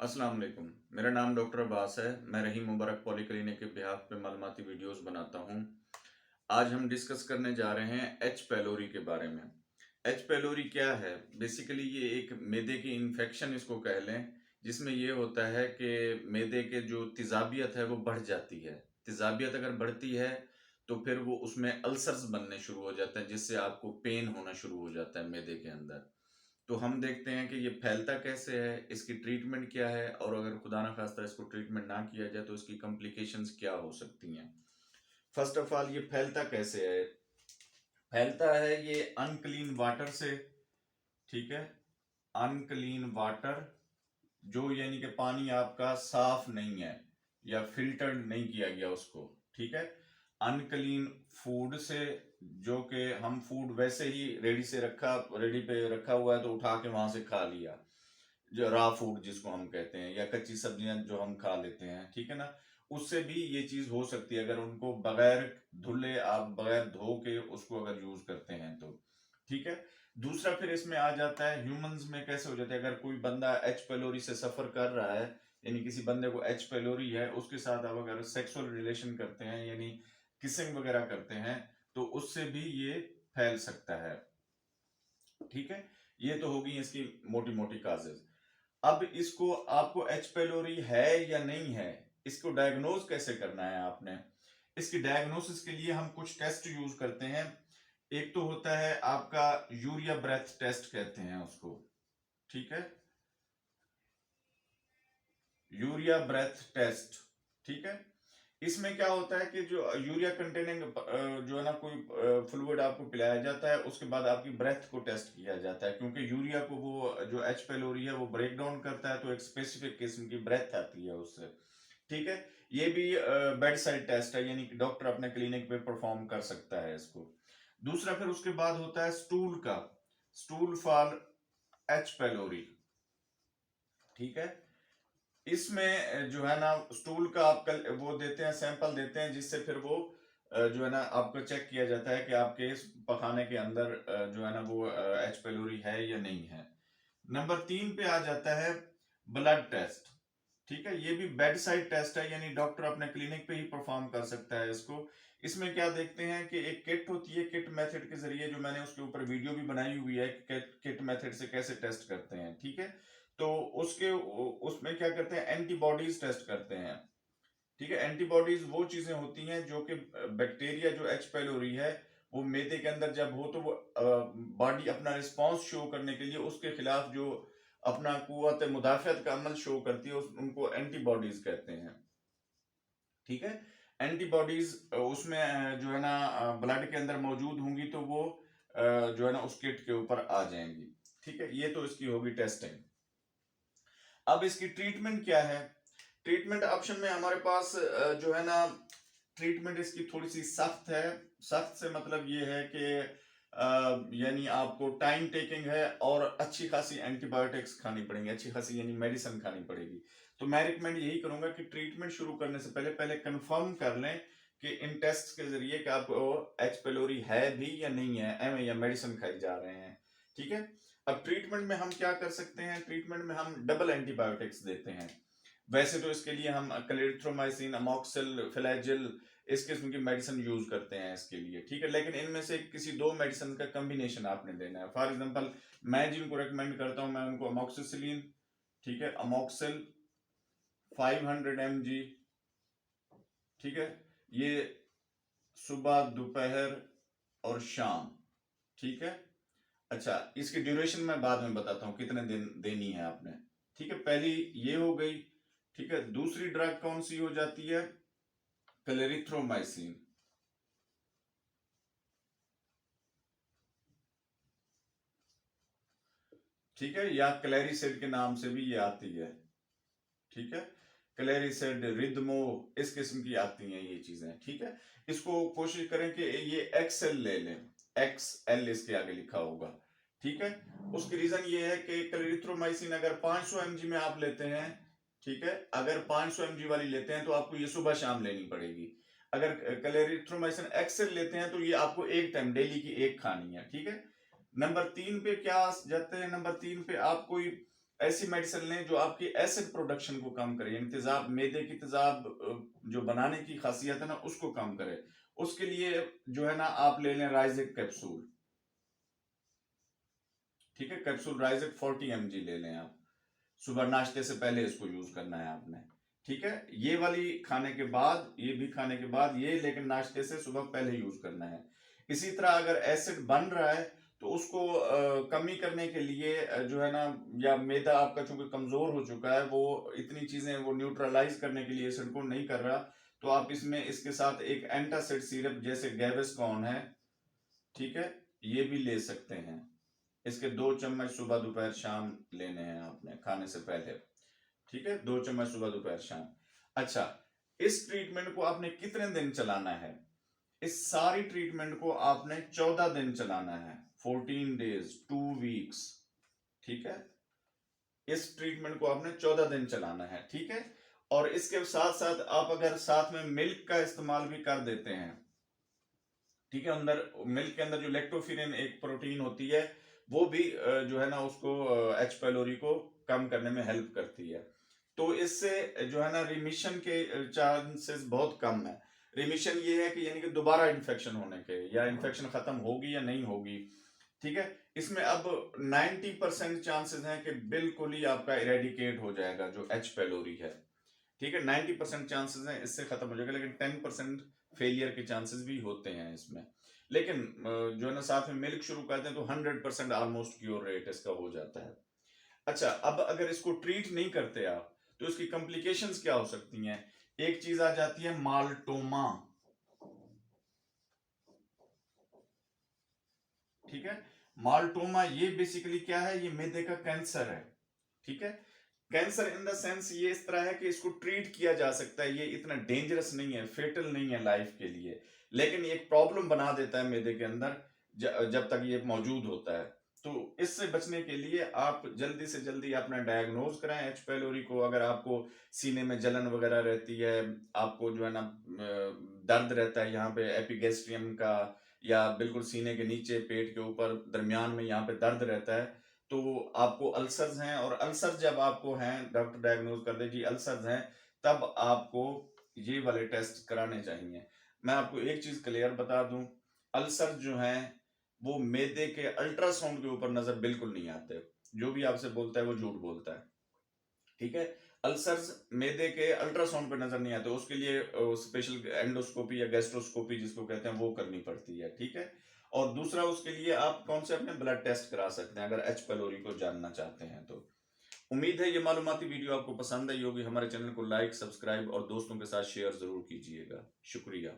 अस्सलाम वालेकुम। मेरा नाम डॉक्टर अब्बास है। मैं रहीम मुबारक पॉलीक्लिनिक के बिहाफ पे मालूमाती वीडियोस बनाता हूँ। आज हम डिस्कस करने जा रहे हैं एच पैलोरी के बारे में। एच पैलोरी क्या है? बेसिकली ये एक मैदे की इन्फेक्शन इसको कह लें, जिसमें ये होता है कि मैदे के जो तेज़ाबियत है वो बढ़ जाती है। तेज़ाबियत अगर बढ़ती है तो फिर वो उसमें अल्सर्स बनने शुरू हो जाते हैं, जिससे आपको पेन होना शुरू हो जाता है मैदे के अंदर। तो हम देखते हैं कि ये फैलता कैसे है, इसकी ट्रीटमेंट क्या है और अगर खुदा ना खास्ता इसको ट्रीटमेंट ना किया जाए तो इसकी कॉम्प्लिकेशंस क्या हो सकती हैं। फर्स्ट ऑफ ऑल ये फैलता कैसे है? फैलता है ये अनक्लीन वाटर से। ठीक है, अनक्लीन वाटर, जो यानी कि पानी आपका साफ नहीं है या फिल्टर्ड नहीं किया गया उसको। ठीक है, अनक्लीन फूड से, जो कि हम फूड वैसे ही रेडी पे रखा हुआ है तो उठा के वहां से खा लिया, जो रा फूड जिसको हम कहते हैं, या कच्ची सब्जियां जो हम खा लेते हैं, ठीक है ना, उससे भी ये चीज हो सकती है अगर उनको बगैर धुले आप बगैर धो के उसको अगर यूज करते हैं तो। ठीक है, दूसरा फिर इसमें आ जाता है ह्यूमंस में कैसे हो जाता है। अगर कोई बंदा एच पेलोरी से सफर कर रहा है, यानी किसी बंदे को एच पेलोरी है, उसके साथ आप अगर सेक्सुअल रिलेशन करते हैं यानी किसिंग वगैरह करते हैं तो उससे भी ये फैल सकता है। ठीक है, ये तो होगी इसकी मोटी मोटी काजेज। अब इसको आपको एच पेलोरी है या नहीं है, इसको डायग्नोज कैसे करना है आपने। इसकी डायग्नोसिस के लिए हम कुछ टेस्ट यूज करते हैं। एक तो होता है आपका यूरिया ब्रेथ टेस्ट कहते हैं उसको। ठीक है, यूरिया ब्रेथ टेस्ट। ठीक है, इसमें क्या होता है कि जो यूरिया कंटेनिंग जो है ना कोई फ्लूइड आपको पिलाया जाता है, उसके बाद आपकी ब्रेथ को टेस्ट किया जाता है, क्योंकि यूरिया को वो जो एच पेलोरी है वो ब्रेक डाउन करता है, तो एक स्पेसिफिक किस्म की ब्रेथ आती है उससे। ठीक है, ये भी बेड साइड टेस्ट है, यानी कि डॉक्टर अपने क्लिनिक पे परफॉर्म कर सकता है इसको। दूसरा फिर उसके बाद होता है स्टूल का, स्टूल फॉर एच पेलोरी। ठीक है, इसमें जो है ना स्टूल का आप वो देते हैं, सैंपल देते हैं, जिससे फिर वो जो है ना आपको चेक किया जाता है कि आपके इस पखाने के अंदर जो है ना वो एच पेलोरी है या नहीं है। नंबर 3 पे आ जाता है ब्लड टेस्ट। ठीक है, ये भी बेड साइड टेस्ट है, यानी डॉक्टर अपने क्लिनिक पे ही परफॉर्म कर सकता है इसको। इसमें क्या देखते हैं कि एक किट होती है, किट मेथड के जरिए, जो मैंने उसके ऊपर वीडियो भी बनाई हुई है कि किट मेथड से कैसे टेस्ट करते हैं। ठीक है, तो उसमें क्या करते हैं, एंटीबॉडीज टेस्ट करते हैं। ठीक है, एंटीबॉडीज वो चीजें होती हैं जो कि बैक्टीरिया जो एच पाइलोरी है वो मैदे के अंदर जब हो तो वो बॉडी अपना रिस्पांस शो करने के लिए उसके खिलाफ जो अपना कुव्वत मुदाफियत का अमल शो करती है उनको एंटीबॉडीज कहते हैं। ठीक है, एंटीबॉडीज उसमें जो है ना ब्लड के अंदर मौजूद होंगी तो वो जो है ना उस किट के ऊपर आ जाएंगी। ठीक है, ये तो इसकी होगी टेस्टिंग। अब इसकी ट्रीटमेंट क्या है? ट्रीटमेंट ऑप्शन में हमारे पास जो है ना ट्रीटमेंट इसकी थोड़ी सी सख्त है। सख्त से मतलब ये है कि यानी आपको टाइम टेकिंग है और अच्छी खासी एंटीबायोटिक्स खानी पड़ेंगी, अच्छी खासी यानी मेडिसिन खानी पड़ेगी। तो मैं रिकमेंड यही करूंगा कि ट्रीटमेंट शुरू करने से पहले पहले कंफर्म कर लें कि इन टेस्ट के जरिए कि आपको एच पेलोरी है भी या नहीं है, एम या मेडिसिन खाई जा रहे हैं। ठीक है, अब ट्रीटमेंट में हम क्या कर सकते हैं? ट्रीटमेंट में हम डबल एंटीबायोटिक्स देते हैं। वैसे तो इसके लिए हम क्लेरिथ्रोमाइसिन, अमोक्सिल, फ्लैजिल, इस किस्म की मेडिसिन यूज करते हैं इसके लिए। ठीक है, लेकिन इनमें से किसी दो मेडिसिन का कॉम्बिनेशन आपने देना है। फॉर एग्जांपल मैं जिनको रेकमेंड करता हूं मैं उनको अमोक्सिसिलिन, ठीक है, अमोक्सिल 500 mg। ठीक है, ये सुबह दोपहर और शाम। ठीक है, अच्छा इसकी ड्यूरेशन मैं बाद में बताता हूँ कितने दिन देनी है आपने। ठीक है, पहली ये हो गई। ठीक है, दूसरी ड्रग कौन सी हो जाती है? क्लेरिथ्रोमाइसिन। ठीक है, या क्लेरिसिड के नाम से भी ये आती है। ठीक है, क्लेरिसिड, रिदमो, इस किस्म की आती हैं ये चीजें। ठीक है, इसको कोशिश करें कि ये एक्सएल ले लें, एक्सएल इसके आगे लिखा होगा। ठीक है, उसकी रीजन ये है कि क्लेरिथ्रोमाइसिन अगर 500 mg में आप लेते हैं, ठीक है, अगर 500 mg वाली लेते हैं तो आपको ये सुबह शाम लेनी पड़ेगी। अगर क्लेरिथ्रोमाइसिन एक्सएल लेते हैं तो ये आपको एक टाइम डेली की एक खानी है। ठीक है, नंबर 3 पे क्या जाते हैं? नंबर 3 पे आप कोई ऐसी मेडिसिन लें जो आपकी एसिड प्रोडक्शन को कम करे, यानी तेजाब, मैदे की तेजाब जो बनाने की खासियत है ना उसको कम करे। उसके लिए जो है ना आप ले लें राइजिक कैप्सूल, ठीक है, कैप्सूल राइजिक 40 mg ले लें आप। सुबह नाश्ते से पहले इसको यूज करना है आपने, ठीक है। ये वाली खाने के बाद, ये भी खाने के बाद, ये लेकिन नाश्ते से सुबह पहले यूज करना है। इसी तरह अगर एसिड बन रहा है तो उसको कमी करने के लिए जो है ना, या मैदा आपका चूंकि कमजोर हो चुका है, वो इतनी चीजें वो न्यूट्रलाइज करने के लिए एसिड को नहीं कर रहा, तो आप इसमें इसके साथ एक एंटासिड सिरप जैसे गैविस्कॉन है, ठीक है, ये भी ले सकते हैं। इसके 2 चम्मच सुबह दोपहर शाम लेने हैं आपने खाने से पहले, ठीक है, 2 चम्मच सुबह दोपहर शाम। अच्छा, इस ट्रीटमेंट को आपने कितने दिन चलाना है? इस सारी ट्रीटमेंट को आपने 14 दिन चलाना है, 14 डेज, 2 वीक्स, ठीक है। इस ट्रीटमेंट को आपने 14 दिन चलाना है, ठीक है। और इसके साथ साथ आप अगर साथ में मिल्क का इस्तेमाल भी कर देते हैं, ठीक है, अंदर मिल्क के अंदर जो लेक्टोफिरिन एक प्रोटीन होती है, वो भी जो है ना उसको एच पाइलोरी को कम करने में हेल्प करती है। तो इससे जो है ना रिमिशन के चांसेस बहुत कम है। रिमिशन ये है कि यानी कि दोबारा इन्फेक्शन होने के, या इन्फेक्शन खत्म होगी या नहीं होगी, ठीक है। इसमें अब 90% चांसेस हैं कि बिल्कुल ही आपका इरेडिकेट हो जाएगा जो एच पाइलोरी है, ठीक है। 90% चांसेस हैं इससे खत्म हो जाएगा, लेकिन 10% फेलियर के चांसेस भी होते हैं इसमें। लेकिन जो है ना साथ में मिल्क शुरू करते हैं तो 100% ऑलमोस्ट क्योर रेट इसका हो जाता है। अच्छा, अब अगर इसको ट्रीट नहीं करते आप तो इसकी कॉम्प्लिकेशंस क्या हो सकती हैं? एक चीज आ जाती है माल्टोमा, ठीक है। माल्टोमा ये बेसिकली क्या है? ये मैदे का कैंसर है, ठीक है। कैंसर इन द सेंस ये इस तरह है कि इसको ट्रीट किया जा सकता है, ये इतना डेंजरस नहीं है, फेटल नहीं है लाइफ के लिए, लेकिन ये एक प्रॉब्लम बना देता है मैदे के अंदर जब तक ये मौजूद होता है। तो इससे बचने के लिए आप जल्दी से जल्दी अपना डायग्नोज कराएं एच पाइलोरी को। अगर आपको सीने में जलन वगैरह रहती है, आपको जो है ना दर्द रहता है यहाँ पे एपिगैस्ट्रियम का, या बिल्कुल सीने के नीचे पेट के ऊपर दरमियान में यहाँ पे दर्द रहता है, तो आपको अल्सर्स हैं, और अल्सर जब आपको हैं, डॉक्टर डायग्नोज कर दे कि अल्सर्स हैं, तब आपको ये वाले टेस्ट कराने चाहिए। मैं आपको एक चीज क्लियर बता दूं, अल्सर जो हैं वो मैदे के अल्ट्रासाउंड के ऊपर नजर बिल्कुल नहीं आते। जो भी आपसे बोलता है वो झूठ बोलता है, ठीक है। अल्सर्स मैदे के अल्ट्रासाउंड पे नजर नहीं आते, उसके लिए स्पेशल एंडोस्कोपी या गैस्ट्रोस्कोपी जिसको कहते हैं वो करनी पड़ती है, ठीक है। और दूसरा उसके लिए आप कौन से अपने ब्लड टेस्ट करा सकते हैं अगर एच पाइलोरी को जानना चाहते हैं तो। उम्मीद है ये मालूमाती वीडियो आपको पसंद आई होगी। हमारे चैनल को लाइक, सब्सक्राइब और दोस्तों के साथ शेयर जरूर कीजिएगा। शुक्रिया।